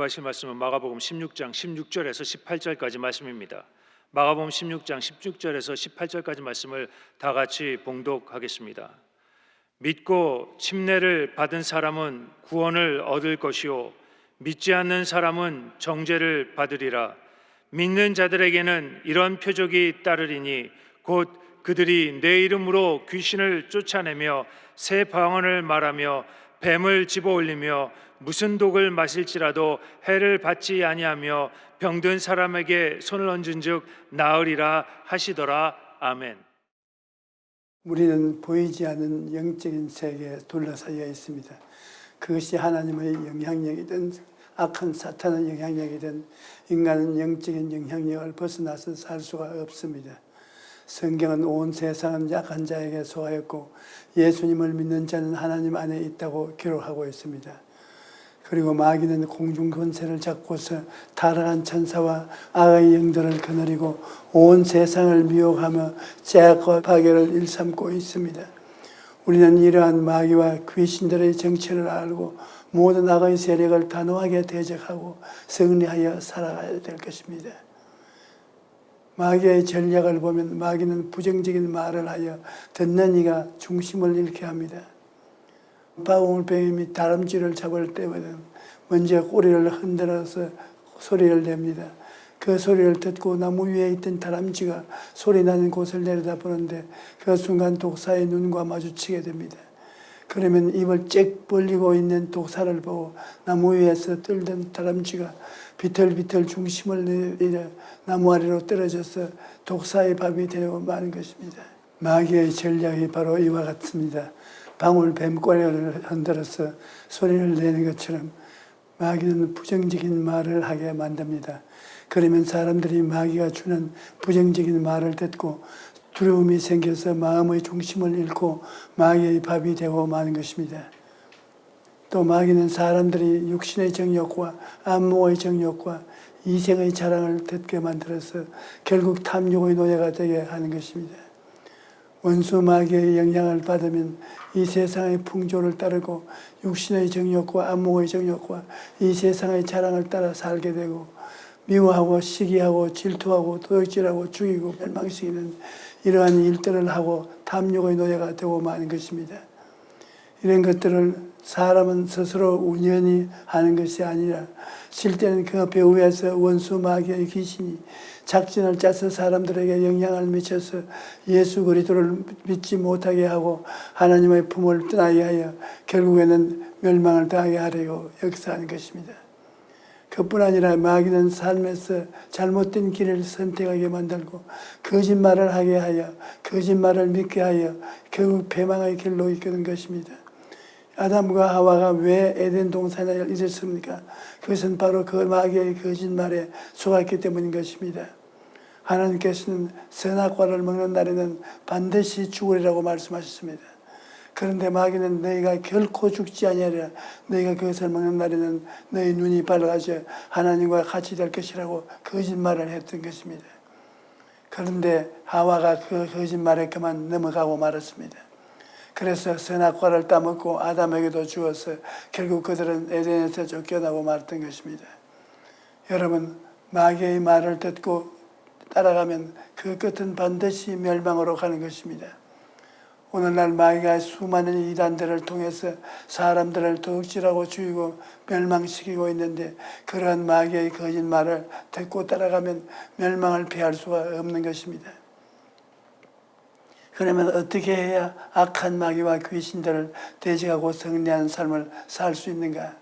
은혜 받으실 말씀은 마가복음 16장 16절에서 18절까지 말씀입니다. 마가복음 16장 16절에서 18절까지 말씀을 다 같이 봉독하겠습니다. 믿고 침례를 받은 사람은 구원을 얻을 것이요 믿지 않는 사람은 정죄를 받으리라. 믿는 자들에게는 이런 표적이 따르리니 곧 그들이 내 이름으로 귀신을 쫓아내며 새 방언을 말하며 뱀을 집어올리며 무슨 독을 마실지라도 해를 받지 아니하며 병든 사람에게 손을 얹은즉 나으리라 하시더라. 아멘. 우리는 보이지 않는 영적인 세계에 둘러싸여 있습니다. 그것이 하나님의 영향력이든 악한 사탄의 영향력이든 인간은 영적인 영향력을 벗어나서 살 수가 없습니다. 성경은 온 세상은 약한 자에게 속하였고 예수님을 믿는 자는 하나님 안에 있다고 기록하고 있습니다. 그리고 마귀는 공중 권세를 잡고서 타락한 천사와 악의 영들을 거느리고 온 세상을 미혹하며 죄악과 파괴를 일삼고 있습니다. 우리는 이러한 마귀와 귀신들의 정체를 알고 모든 악의 세력을 단호하게 대적하고 승리하여 살아가야 될 것입니다. 마귀의 전략을 보면 마귀는 부정적인 말을 하여 듣는 이가 중심을 잃게 합니다. 바울뱀이 다람쥐를 잡을 때마다 먼저 꼬리를 흔들어서 소리를 냅니다. 그 소리를 듣고 나무 위에 있던 다람쥐가 소리 나는 곳을 내려다보는데 그 순간 독사의 눈과 마주치게 됩니다. 그러면 입을 쩍 벌리고 있는 독사를 보고 나무 위에서 떨던 다람쥐가 비틀비틀 중심을 잃어 나무 아래로 떨어져서 독사의 밥이 되고 마는 것입니다. 마귀의 전략이 바로 이와 같습니다. 방울뱀 꼬리를 흔들어서 소리를 내는 것처럼 마귀는 부정적인 말을 하게 만듭니다. 그러면 사람들이 마귀가 주는 부정적인 말을 듣고 두려움이 생겨서 마음의 중심을 잃고 마귀의 밥이 되고 마는 것입니다. 또 마귀는 사람들이 육신의 정욕과 안목의 정욕과 이생의 자랑을 듣게 만들어서 결국 탐욕의 노예가 되게 하는 것입니다. 원수 마귀의 영향을 받으면 이 세상의 풍조를 따르고 육신의 정욕과 안목의 정욕과 이 세상의 자랑을 따라 살게 되고 미워하고 시기하고 질투하고 도둑질하고 죽이고 멸망시키는 이러한 일들을 하고 탐욕의 노예가 되고 마는 것입니다. 이런 것들을 사람은 스스로 우연히 하는 것이 아니라 실제는 그 배후에서 원수 마귀의 귀신이 작전을 짜서 사람들에게 영향을 미쳐서 예수 그리스도를 믿지 못하게 하고 하나님의 품을 떠나게 하여 결국에는 멸망을 당하게 하려고 역사하는 것입니다. 그뿐 아니라 마귀는 삶에서 잘못된 길을 선택하게 만들고 거짓말을 하게 하여 거짓말을 믿게 하여 결국 패망의 길로 이끄는 것입니다. 아담과 하와가 왜 에덴 동산을 잃었습니까? 그것은 바로 그 마귀의 거짓말에 속았기 때문인 것입니다. 하나님께서는 선악과를 먹는 날에는 반드시 죽으리라고 말씀하셨습니다. 그런데 마귀는 너희가 결코 죽지 아니하리라. 너희가 그것을 먹는 날에는 너희 눈이 밝아져 하나님과 같이 될 것이라고 거짓말을 했던 것입니다. 그런데 하와가 그 거짓말에 그만 넘어가고 말았습니다. 그래서 선악과를 따먹고 아담에게도 주어서 결국 그들은 에덴에서 쫓겨나고 말았던 것입니다. 여러분, 마귀의 말을 듣고 따라가면 그 끝은 반드시 멸망으로 가는 것입니다. 오늘날 마귀가 수많은 이단들을 통해서 사람들을 도둑질하고 죽이고 멸망시키고 있는데 그러한 마귀의 거짓말을 듣고 따라가면 멸망을 피할 수가 없는 것입니다. 그러면 어떻게 해야 악한 마귀와 귀신들을 대적하고 승리하는 삶을 살 수 있는가?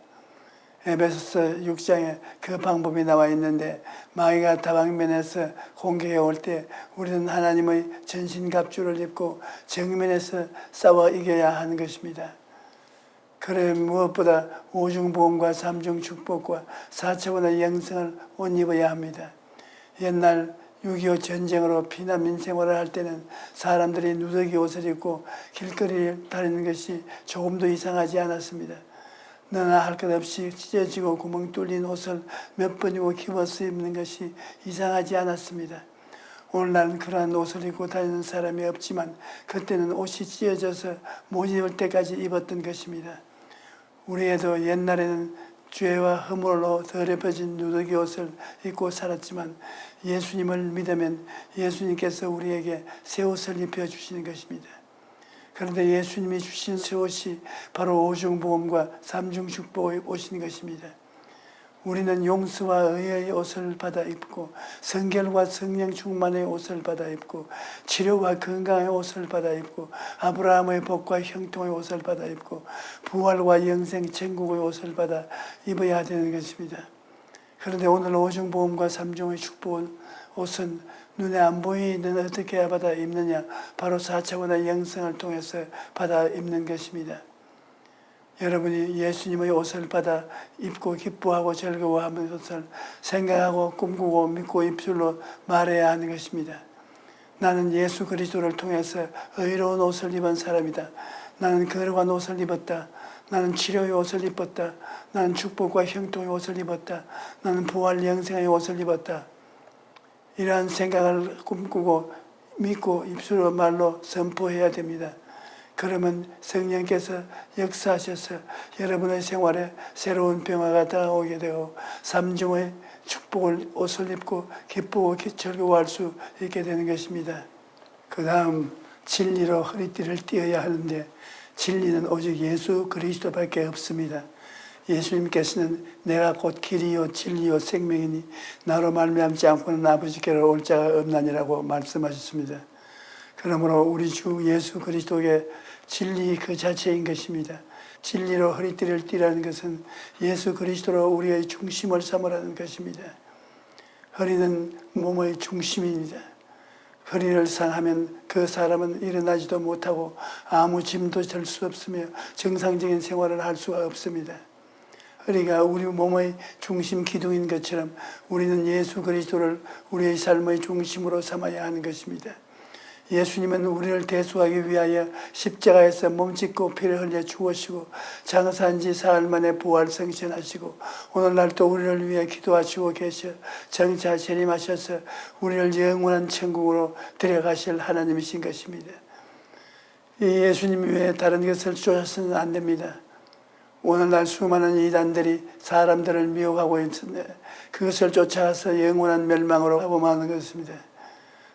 에베소서 6장에 그 방법이 나와 있는데 마귀가 다방면에서 공격해 올 때 우리는 하나님의 전신갑주를 입고 정면에서 싸워 이겨야 하는 것입니다. 그래 무엇보다 오중보험과 삼중축복과 4차원의 영성을 옷 입어야 합니다. 옛날 6.25 전쟁으로 피난민 생활을 할 때는 사람들이 누더기 옷을 입고 길거리를 다니는 것이 조금도 이상하지 않았습니다. 너나 할 것 없이 찢어지고 구멍 뚫린 옷을 몇 번이고 입어서 입는 것이 이상하지 않았습니다. 오늘날은 그러한 옷을 입고 다니는 사람이 없지만 그때는 옷이 찢어져서 못 입을 때까지 입었던 것입니다. 우리 애도 옛날에는 죄와 허물로 더럽혀진 누더기 옷을 입고 살았지만 예수님을 믿으면 예수님께서 우리에게 새 옷을 입혀주시는 것입니다. 그런데 예수님이 주신 새 옷이 바로 오중보험과 삼중축복의 옷인 것입니다. 우리는 용서와 의의 옷을 받아 입고 성결과 성령 충만의 옷을 받아 입고 치료와 건강의 옷을 받아 입고 아브라함의 복과 형통의 옷을 받아 입고 부활과 영생 천국의 옷을 받아 입어야 되는 것입니다. 그런데 오늘 오중보험과 삼중의 축복 옷은 눈에 안 보이는 어떻게 받아 입느냐? 바로 4차원의 영성을 통해서 받아 입는 것입니다. 여러분이 예수님의 옷을 받아 입고 기뻐하고 즐거워하는 것을 생각하고 꿈꾸고 믿고 입술로 말해야 하는 것입니다. 나는 예수 그리스도를 통해서 의로운 옷을 입은 사람이다. 나는 거룩한 옷을 입었다. 나는 치료의 옷을 입었다. 나는 축복과 형통의 옷을 입었다. 나는 부활 영생의 옷을 입었다. 이러한 생각을 꿈꾸고 믿고 입술로 말로 선포해야 됩니다. 그러면 성령께서 역사하셔서 여러분의 생활에 새로운 평화가 다가오게 되고 삼중의 축복을 옷을 입고 기쁘고 즐거워할 수 있게 되는 것입니다. 그 다음 진리로 허리띠를 띄어야 하는데 진리는 오직 예수 그리스도밖에 없습니다. 예수님께서는 내가 곧 길이요 진리요 생명이니 나로 말미암지 않고는 아버지께로 올 자가 없나니라고 말씀하셨습니다. 그러므로 우리 주 예수 그리스도의 진리 그 자체인 것입니다. 진리로 허리띠를 띠라는 것은 예수 그리스도로 우리의 중심을 삼으라는 것입니다. 허리는 몸의 중심입니다. 허리를 상하면 그 사람은 일어나지도 못하고 아무 짐도 질 수 없으며 정상적인 생활을 할 수가 없습니다. 허리가 우리 몸의 중심 기둥인 것처럼 우리는 예수 그리스도를 우리의 삶의 중심으로 삼아야 하는 것입니다. 예수님은 우리를 대속하기 위하여 십자가에서 몸짓고 피를 흘려 죽으시고 장사한 지 사흘 만에 부활 승천하시고 오늘날 또 우리를 위해 기도하시고 계셔 정차 재림하셔서 우리를 영원한 천국으로 데려가실 하나님이신 것입니다. 이 예수님 외에 다른 것을 쫓아서는 안 됩니다. 오늘날 수많은 이단들이 사람들을 미혹하고 있는데 그것을 쫓아서 영원한 멸망으로 가범하는 것입니다.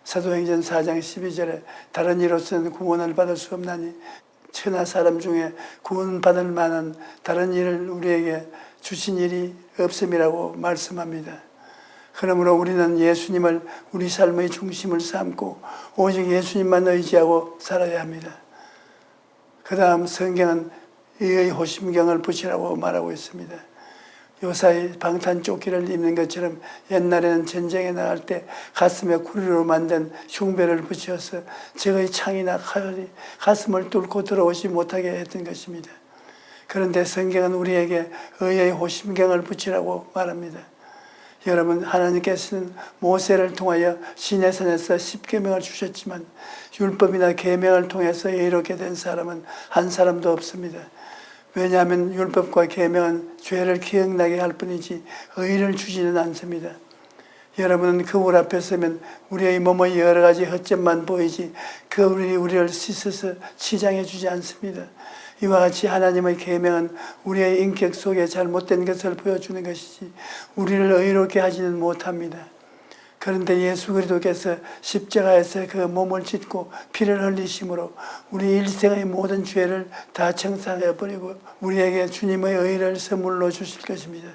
사도행전 4장 12절에 다른 이로서는 구원을 받을 수 없나니 천하 사람 중에 구원받을 만한 다른 일을 우리에게 주신 일이 없음이라고 말씀합니다. 그러므로 우리는 예수님을 우리 삶의 중심을 삼고 오직 예수님만 의지하고 살아야 합니다. 그 다음 성경은 의의 호심경을 붙이라고 말하고 있습니다. 요사이 방탄조끼를 입는 것처럼 옛날에는 전쟁에 나갈 때 가슴에 구리로 만든 흉배를 붙여서 적의 창이나 칼이 가슴을 뚫고 들어오지 못하게 했던 것입니다. 그런데 성경은 우리에게 의의 호심경을 붙이라고 말합니다. 여러분, 하나님께서는 모세를 통하여 시내산에서 십계명을 주셨지만 율법이나 계명을 통해서 의롭게 된 사람은 한 사람도 없습니다. 왜냐하면 율법과 계명은 죄를 기억나게 할 뿐이지 의를 주지는 않습니다. 여러분은 거울 앞에 서면 우리의 몸의 여러 가지 허점만 보이지 거울이 우리를 씻어서 치장해 주지 않습니다. 이와 같이 하나님의 계명은 우리의 인격 속에 잘못된 것을 보여주는 것이지 우리를 의롭게 하지는 못합니다. 그런데 예수 그리스도께서 십자가에서 그 몸을 찢고 피를 흘리심으로 우리 일생의 모든 죄를 다 청산해 버리고 우리에게 주님의 의를 선물로 주실 것입니다.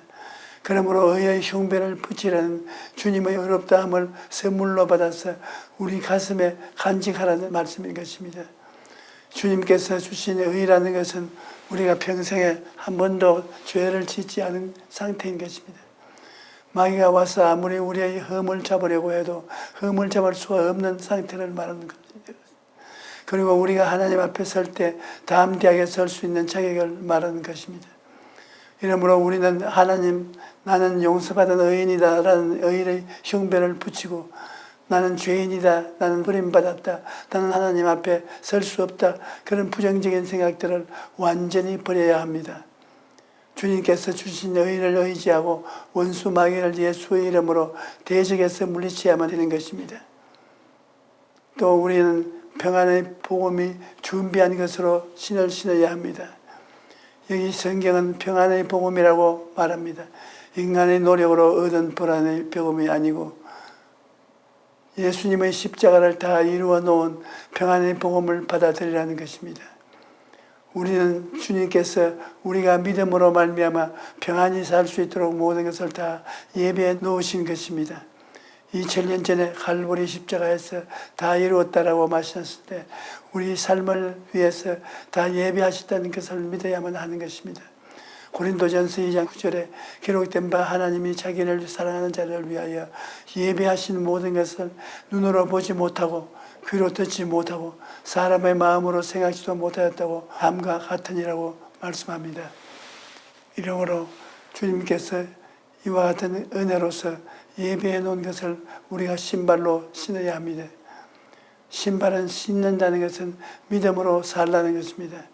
그러므로 의의 흉배를 붙이라는 주님의 의롭다함을 선물로 받아서 우리 가슴에 간직하라는 말씀인 것입니다. 주님께서 주신 의라는 것은 우리가 평생에 한 번도 죄를 짓지 않은 상태인 것입니다. 마귀가 와서 아무리 우리의 흠을 잡으려고 해도 흠을 잡을 수가 없는 상태를 말하는 겁니다. 그리고 우리가 하나님 앞에 설 때 담대하게 설 수 있는 자격을 말하는 것입니다. 이러므로 우리는 하나님, 나는 용서받은 의인이다 라는 의의 흉배를 붙이고 나는 죄인이다, 나는 버림받았다, 나는 하나님 앞에 설 수 없다, 그런 부정적인 생각들을 완전히 버려야 합니다. 주님께서 주신 의를 의지하고 원수 마귀를 예수의 이름으로 대적해서 물리쳐야만 되는 것입니다. 또 우리는 평안의 복음이 준비한 것으로 신을 신어야 합니다. 여기 성경은 평안의 복음이라고 말합니다. 인간의 노력으로 얻은 불안의 복음이 아니고 예수님의 십자가를 다 이루어 놓은 평안의 복음을 받아들이라는 것입니다. 우리는 주님께서 우리가 믿음으로 말미암아 평안히 살 수 있도록 모든 것을 다 예배해 놓으신 것입니다. 2000년 전에 갈보리 십자가에서 다 이루었다라고 말씀하실 때 우리 삶을 위해서 다 예배하셨다는 것을 믿어야만 하는 것입니다. 고린도전서 2장 9절에 기록된 바 하나님이 자기를 사랑하는 자를 위하여 예배하신 모든 것을 눈으로 보지 못하고 귀로 듣지 못하고 사람의 마음으로 생각지도 못하였다고 함과 같으니라고 말씀합니다. 이러므로 주님께서 이와 같은 은혜로서 예배해 놓은 것을 우리가 신발로 신어야 합니다. 신발은 신는다는 것은 믿음으로 살라는 것입니다.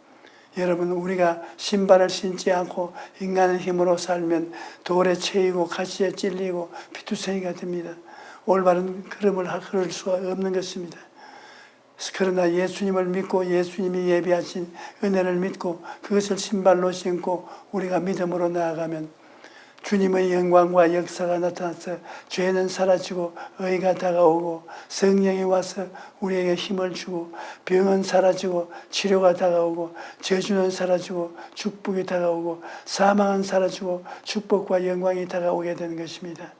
여러분, 우리가 신발을 신지 않고 인간의 힘으로 살면 돌에 채이고 가시에 찔리고 피투성이가 됩니다. 올바른 걸음을 걸을 수가 없는 것입니다. 그러나 예수님을 믿고 예수님이 예비하신 은혜를 믿고 그것을 신발로 신고 우리가 믿음으로 나아가면 주님의 영광과 역사가 나타나서 죄는 사라지고 의가 다가오고 성령이 와서 우리에게 힘을 주고 병은 사라지고 치료가 다가오고 저주는 사라지고 축복이 다가오고 사망은 사라지고 축복과 영광이 다가오게 되는 것입니다.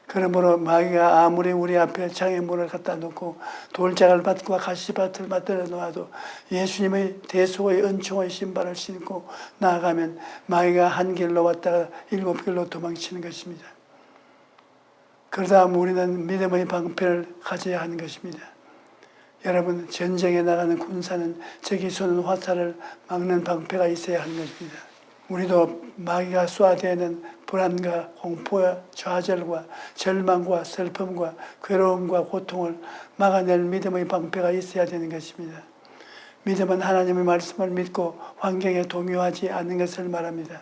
그러므로 마귀가 아무리 우리 앞에 장애물을 갖다 놓고 돌짝을 밭과 가시밭을 만들어 놓아도 예수님의 대속의 은총의 신발을 신고 나아가면 마귀가 한 길로 왔다가 7길로 도망치는 것입니다. 그러다 우리는 믿음의 방패를 가져야 하는 것입니다. 여러분, 전쟁에 나가는 군사는 적이 쏘는 화살을 막는 방패가 있어야 하는 것입니다. 우리도 마귀가 쏘아대는 불안과 공포와 좌절과 절망과 슬픔과 괴로움과 고통을 막아낼 믿음의 방패가 있어야 되는 것입니다. 믿음은 하나님의 말씀을 믿고 환경에 동요하지 않는 것을 말합니다.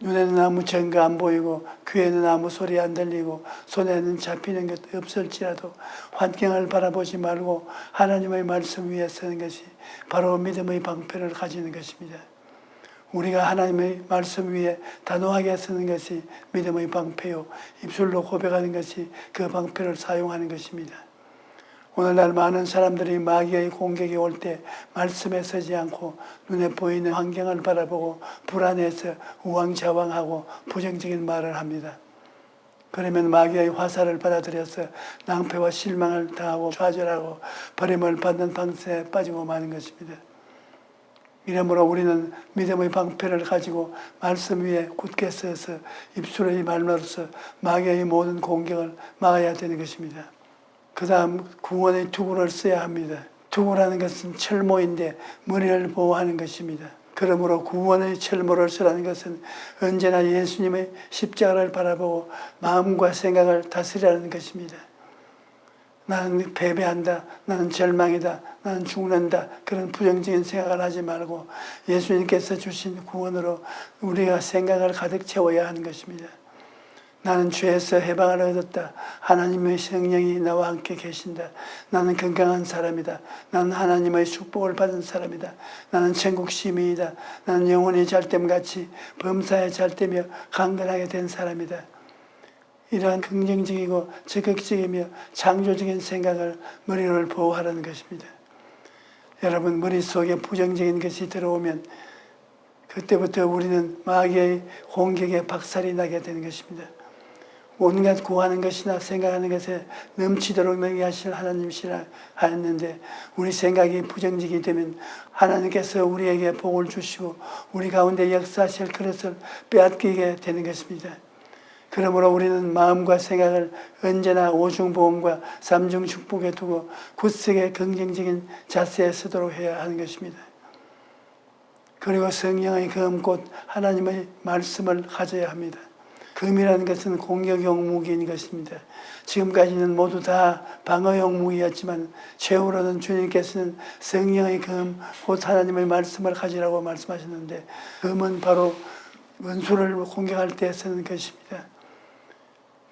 눈에는 아무 증거 안 보이고 귀에는 아무 소리 안 들리고 손에는 잡히는 것 없을지라도 환경을 바라보지 말고 하나님의 말씀 위에 서는 것이 바로 믿음의 방패를 가지는 것입니다. 우리가 하나님의 말씀 위에 단호하게 서는 것이 믿음의 방패요, 입술로 고백하는 것이 그 방패를 사용하는 것입니다. 오늘날 많은 사람들이 마귀의 공격이 올 때 말씀에 서지 않고 눈에 보이는 환경을 바라보고 불안해서 우왕좌왕하고 부정적인 말을 합니다. 그러면 마귀의 화살을 받아들여서 낭패와 실망을 당하고 좌절하고 버림을 받는 방세에 빠지고 마는 것입니다. 이러므로 우리는 믿음의 방패를 가지고 말씀 위에 굳게 서서 입술의 말로서 마귀의 모든 공격을 막아야 되는 것입니다. 그 다음 구원의 투구를 써야 합니다. 투구라는 것은 철모인데 머리를 보호하는 것입니다. 그러므로 구원의 철모를 쓰라는 것은 언제나 예수님의 십자가를 바라보고 마음과 생각을 다스리라는 것입니다. 나는 패배한다, 나는 절망이다, 나는 죽는다, 그런 부정적인 생각을 하지 말고 예수님께서 주신 구원으로 우리가 생각을 가득 채워야 하는 것입니다. 나는 죄에서 해방을 얻었다. 하나님의 성령이 나와 함께 계신다. 나는 건강한 사람이다. 나는 하나님의 축복을 받은 사람이다. 나는 천국 시민이다. 나는 영혼이 잘됨같이 범사에 잘되며 강건하게 된 사람이다. 이러한 긍정적이고 적극적이며 창조적인 생각을 머리를 보호하라는 것입니다. 여러분, 머릿속에 부정적인 것이 들어오면 그때부터 우리는 마귀의 공격에 박살이 나게 되는 것입니다. 온갖 구하는 것이나 생각하는 것에 넘치도록 너게 하실 하나님이시라 하였는데 우리 생각이 부정적이 되면 하나님께서 우리에게 복을 주시고 우리 가운데 역사하실 그릇을 빼앗기게 되는 것입니다. 그러므로 우리는 마음과 생각을 언제나 오중보험과 삼중축복에 두고 굳세게 긍정적인 자세에 서도록 해야 하는 것입니다. 그리고 성령의 검 곧 하나님의 말씀을 가져야 합니다. 검이라는 것은 공격용 무기인 것입니다. 지금까지는 모두 다 방어용 무기였지만 최후로는 주님께서는 성령의 검 곧 하나님의 말씀을 가지라고 말씀하셨는데 검은 바로 원수를 공격할 때 쓰는 것입니다.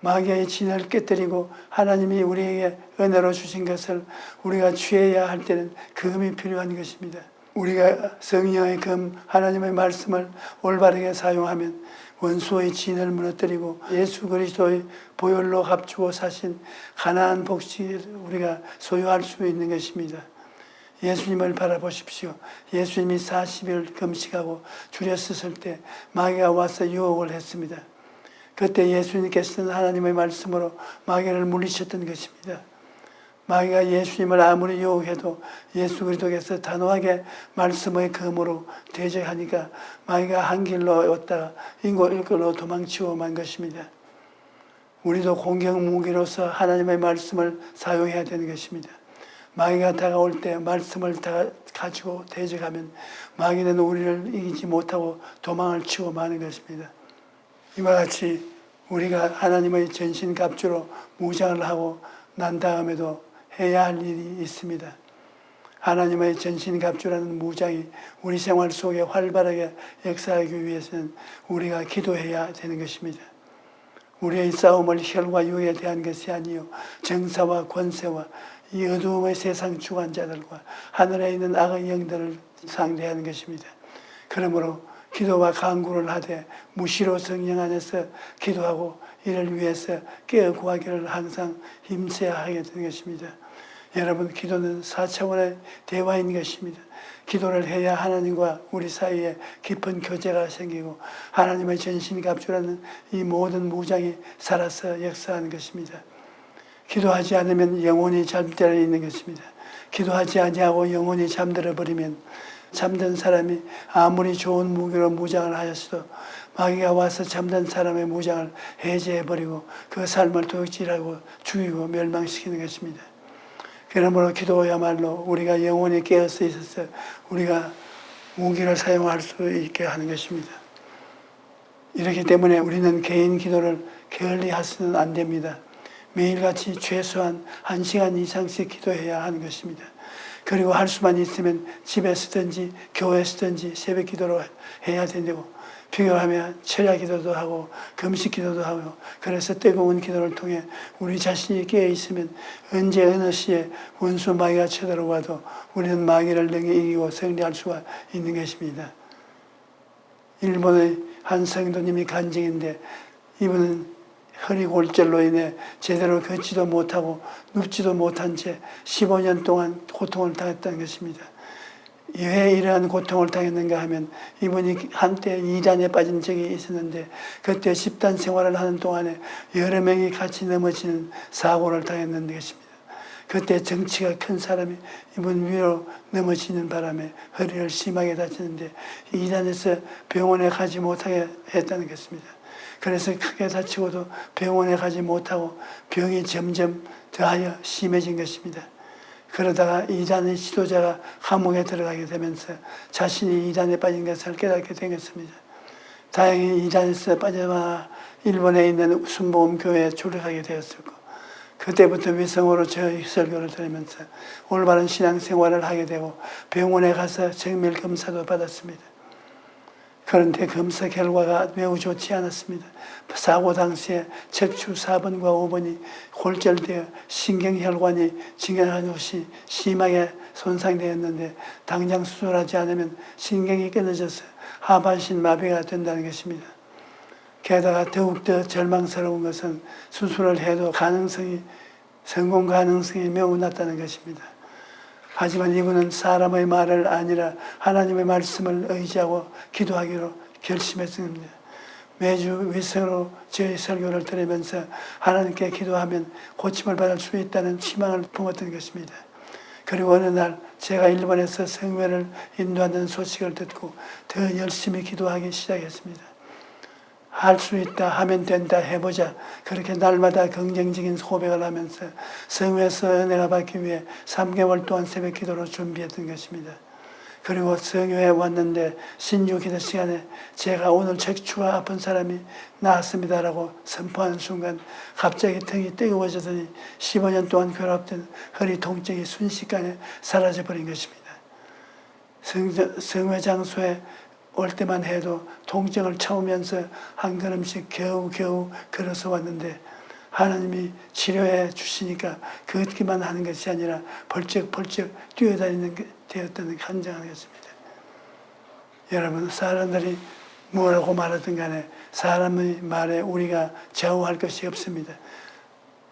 마귀의 진을 깨뜨리고 하나님이 우리에게 은혜로 주신 것을 우리가 취해야 할 때는 금이 필요한 것입니다. 우리가 성령의 금 하나님의 말씀을 올바르게 사용하면 원수의 진을 무너뜨리고 예수 그리스도의 보혈로 합주고 사신 가나안 복지를 우리가 소유할 수 있는 것입니다. 예수님을 바라보십시오. 예수님이 40일 금식하고 줄였을 때 마귀가 와서 유혹을 했습니다. 그때 예수님께서는 하나님의 말씀으로 마귀를 물리쳤던 것입니다. 마귀가 예수님을 아무리 유혹해도 예수 그리스도께서 단호하게 말씀의 검으로 대적하니까 마귀가 한 길로 왔다가 일걸로 도망치고 만 것입니다. 우리도 공격 무기로서 하나님의 말씀을 사용해야 되는 것입니다. 마귀가 다가올 때 말씀을 다 가지고 대적하면 마귀는 우리를 이기지 못하고 도망을 치고 마는 것입니다. 이와 같이 우리가 하나님의 전신갑주로 무장을 하고 난 다음에도 해야 할 일이 있습니다. 하나님의 전신갑주라는 무장이 우리 생활 속에 활발하게 역사하기 위해서는 우리가 기도해야 되는 것입니다. 우리의 싸움을 혈과 육에 대한 것이 아니요 정사와 권세와 이 어두움의 세상 주관자들과 하늘에 있는 악의 영들을 상대하는 것입니다. 그러므로 기도와 간구를 하되 무시로 성령 안에서 기도하고 이를 위해서 깨어 구하기를 항상 힘써야 하게 되는 것입니다. 여러분, 기도는 4차원의 대화인 것입니다. 기도를 해야 하나님과 우리 사이에 깊은 교제가 생기고 하나님의 전신갑주라는 이 모든 무장이 살아서 역사하는 것입니다. 기도하지 않으면 영혼이 잠들어 있는 것입니다. 기도하지 아니하고 영혼이 잠들어 버리면 잠든 사람이 아무리 좋은 무기로 무장을 하였어도 마귀가 와서 잠든 사람의 무장을 해제해버리고 그 삶을 도둑질하고 죽이고 멸망시키는 것입니다. 그러므로 기도야말로 우리가 영혼이 깨어서 있어서 우리가 무기를 사용할 수 있게 하는 것입니다. 이렇기 때문에 우리는 개인 기도를 게을리 해서는 안 됩니다. 매일같이 최소한 1시간 이상씩 기도해야 하는 것입니다. 그리고 할 수만 있으면 집에 쓰든지 교회에 쓰든지 새벽 기도로 해야 된다고, 필요하면 철야 기도도 하고 금식 기도도 하고, 그래서 뜨거운 기도를 통해 우리 자신이 깨어 있으면 언제 어느 시에 원수 마귀가 쳐들어와도 우리는 마귀를 능히 이기고 승리할 수가 있는 것입니다. 일본의 한 성도님이 간증인데, 이분은 허리 골절로 인해 제대로 걷지도 못하고 눕지도 못한 채 15년 동안 고통을 당했다는 것입니다. 왜 이러한 고통을 당했는가 하면 이분이 한때 이단에 빠진 적이 있었는데 그때 집단 생활을 하는 동안에 여러 명이 같이 넘어지는 사고를 당했는 것입니다. 그때 정치가 큰 사람이 이분 위로 넘어지는 바람에 허리를 심하게 다치는데 이단에서 병원에 가지 못하게 했다는 것입니다. 그래서 크게 다치고도 병원에 가지 못하고 병이 점점 더하여 심해진 것입니다. 그러다가 이단의 지도자가 감옥에 들어가게 되면서 자신이 이단에 빠진 것을 깨닫게 된 것입니다. 다행히 이단에서 빠져나와 일본에 있는 순복음교회에 출석하게 되었었고, 그때부터 위성으로 저희 설교를 들으면서 올바른 신앙생활을 하게 되고 병원에 가서 정밀 검사도 받았습니다. 그런데 검사 결과가 매우 좋지 않았습니다. 사고 당시에 척추 4번과 5번이 골절되어 신경혈관이 증가하듯이 심하게 손상되었는데 당장 수술하지 않으면 신경이 끊어져서 하반신 마비가 된다는 것입니다. 게다가 더욱더 절망스러운 것은 수술을 해도 성공 가능성이 매우 낮다는 것입니다. 하지만 이분은 사람의 말을 아니라 하나님의 말씀을 의지하고 기도하기로 결심했습니다. 매주 위성으로 저희 설교를 들으면서 하나님께 기도하면 고침을 받을 수 있다는 희망을 품었던 것입니다. 그리고 어느 날 제가 일본에서 성회를 인도하는 소식을 듣고 더 열심히 기도하기 시작했습니다. 할 수 있다, 하면 된다, 해보자. 그렇게 날마다 긍정적인 고백을 하면서 성회에서 은혜가 받기 위해 3개월 동안 새벽 기도로 준비했던 것입니다. 그리고 성회에 왔는데 신주 기도 시간에 제가 오늘 척추가 아픈 사람이 나았습니다라고 선포하는 순간 갑자기 등이 뜨거워지더니 15년 동안 괴롭던 허리 통증이 순식간에 사라져버린 것입니다. 성회 장소에 올 때만 해도 통증을 참으면서 한 걸음씩 겨우겨우 걸어서 왔는데 하나님이 치료해 주시니까 걷기만 하는 것이 아니라 벌쩍벌쩍 뛰어다니는 게 되었다는 간증하는 것입니다. 여러분, 사람들이 뭐라고 말하든 간에 사람의 말에 우리가 좌우할 것이 없습니다.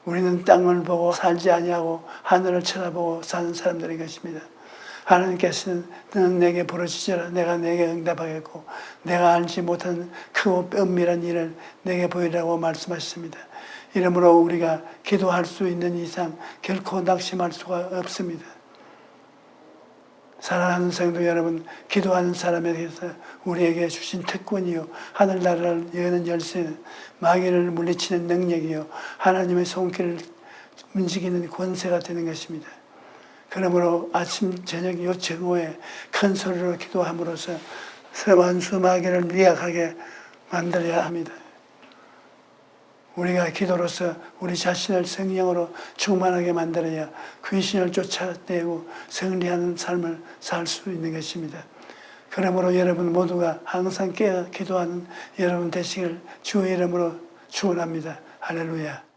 우리는 땅을 보고 살지 아니하고 하늘을 쳐다보고 사는 사람들인 것입니다. 하나님께서는 너는 내게 부르짖어라 내가 내게 응답하겠고 내가 알지 못한 크고 은밀한 일을 내게 보이라고 말씀하셨습니다. 이러므로 우리가 기도할 수 있는 이상 결코 낙심할 수가 없습니다. 사랑하는 성도 여러분, 기도하는 사람에 대해서 우리에게 주신 특권이요 하늘나라를 여는 열쇠는 마귀를 물리치는 능력이요 하나님의 손길을 움직이는 권세가 되는 것입니다. 그러므로 아침 저녁 요 정오에 큰 소리로 기도함으로써 원수 마귀를 미약하게 만들어야 합니다. 우리가 기도로서 우리 자신을 성령으로 충만하게 만들어야 귀신을 쫓아내고 승리하는 삶을 살 수 있는 것입니다. 그러므로 여러분 모두가 항상 깨어 기도하는 여러분 되시길 주의 이름으로 축원합니다. 할렐루야.